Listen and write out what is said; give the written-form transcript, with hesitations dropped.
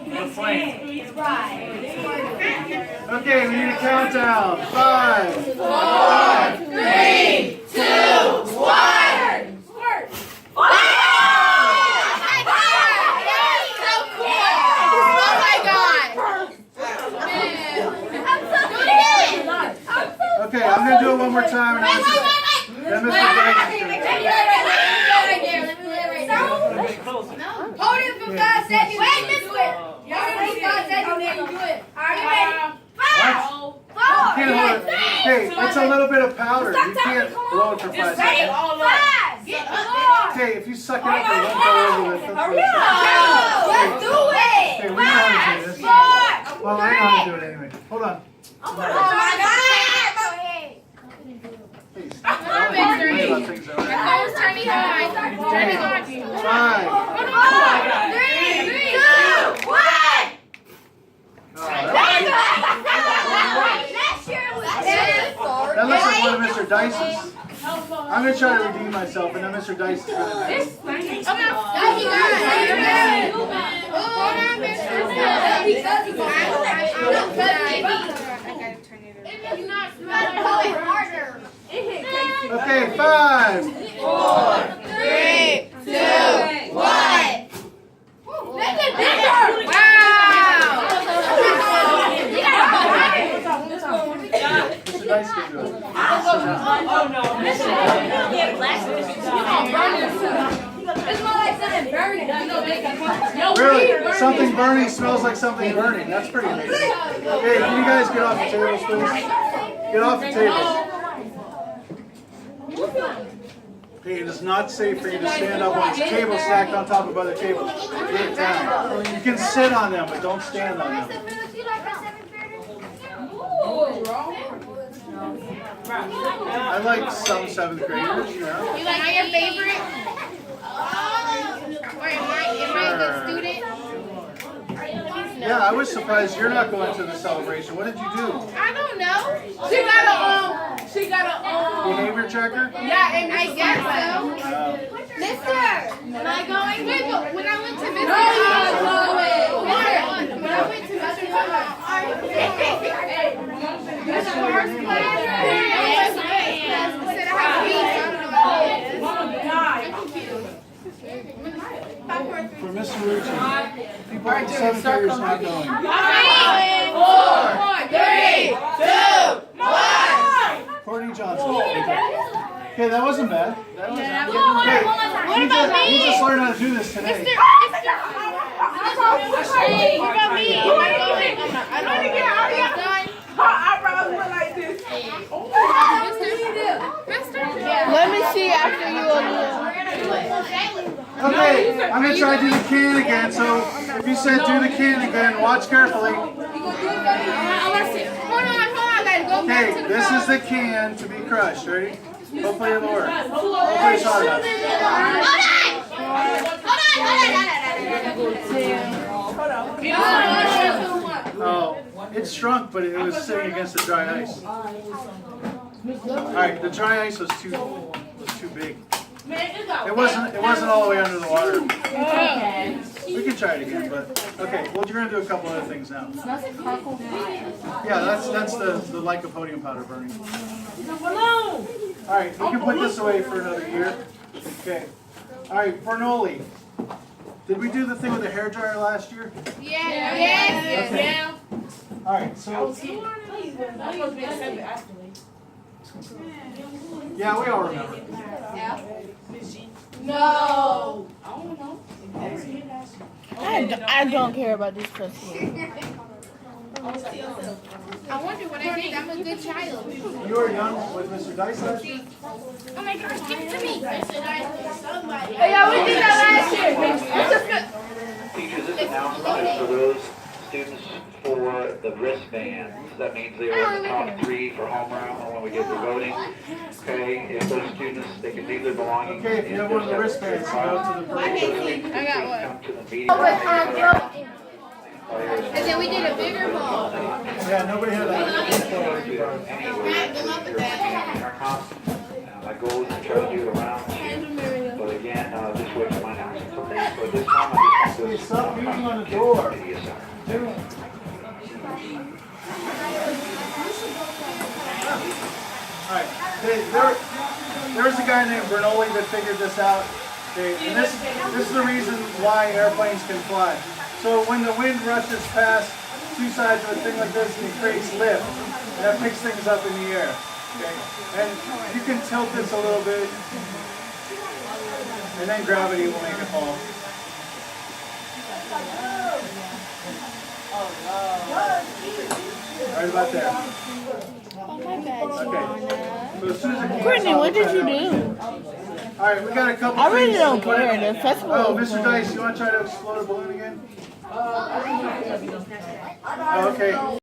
The flame. Okay, we need a countdown. 5, 4, 3, 2, 1. Okay, I'm going to do it one more time. Then Mr. Hold it for 5 seconds. Wait, this way. Hold it for 5 seconds, then you do it. Are you ready? 5, 4, Okay, it's a little bit of powder. You can't blow it for 5 seconds. 5. Okay, if you suck it up, it won't go over with. Let's do it. Okay, we know how to do this. 4. Well, I know how to do it anyway. Hold on. Oh my God. Please. About things that are- 5. 4, 3, 2, 1. That looks like one of Mr. Dice's. I'm going to try to redeem myself, and then Mr. Dice is going to do it. Okay, 5, 4, 3, 2, 1. Make it bigger! Wow! Mr. Dice can do it. Oh no, It's more like something burning. Really? Something burning smells like something burning. That's pretty amazing. Hey, can you guys get off the tables, please? Get off the tables. Hey, it is not safe for you to stand up on tables stacked on top of other tables. Get it down. You can sit on them, but don't stand on them. I like some 7th graders, you know. You like your favorite? Or am I a good student? Yeah, I was surprised you're not going to the celebration. What did you do? I don't know. she got a Behavior checker? Yeah, and I guess so. Mister, am I going? Wait, but when I went to Mister, when I went to Mister, For Mr. Rucci, people in 7th graders not going. 4, 3, 2, 1. Courtney Johnson. Okay, that wasn't bad. That wasn't bad. What You just learned how to do this today. Hey, what about me? Am I going? I'm done. eyebrows went like this. Let me see after you do. Okay, I'm going to try to do the can again. So if you said do the can again, watch carefully. Hold on, guys. Go back Okay, to the this is the can to be crushed. Ready? Hopefully it'll work. Hopefully it's hard enough. Oh, it shrunk, but it was sitting against the dry ice. Alright, the dry ice was too big. It wasn't all the way under the water. We can try it again, but okay. Well, you're gonna do a couple other things now. Yeah, that's the lycopodium powder burning. All right, you can put this away for another year. Okay. All right, Bernoulli. Did we do the thing with the hairdryer last year? Yes. Okay. All right, so yeah, we all remember. No. I don't care about this person. I wonder what I did. I'm a good child. You were young with Mr. Dice last year? Oh my gosh, give it to me. Hey, yeah, we did that last year. Teachers, this announcement is for those students for the wristbands. That means they are in the top 3 for home round when we get to voting. Okay, if those students, they can leave their belongings. Okay, if you have one of the wristbands, go to the parade. I got one. Come to the meeting. And then we did a bigger ball. Yeah, nobody had that. My goal is to try to do it around, but again, this way for my house. But this time I just want to Hey, stop beating on the door. Alright, there's a guy named Bernoulli that figured this out. Okay, and this is the reason why airplanes can fly. So when the wind rushes past two sides of a thing like this, it creates lift. And that picks things up in the air. Okay, and you can tilt this a little bit, and then gravity will make it fall. Right about there. Okay. So as soon as it can, Brittany, what did you do? Alright, we got a couple I really things. don't care. The festival. Oh, Mr. Dice, you want to try to explode a balloon again? Oh, okay.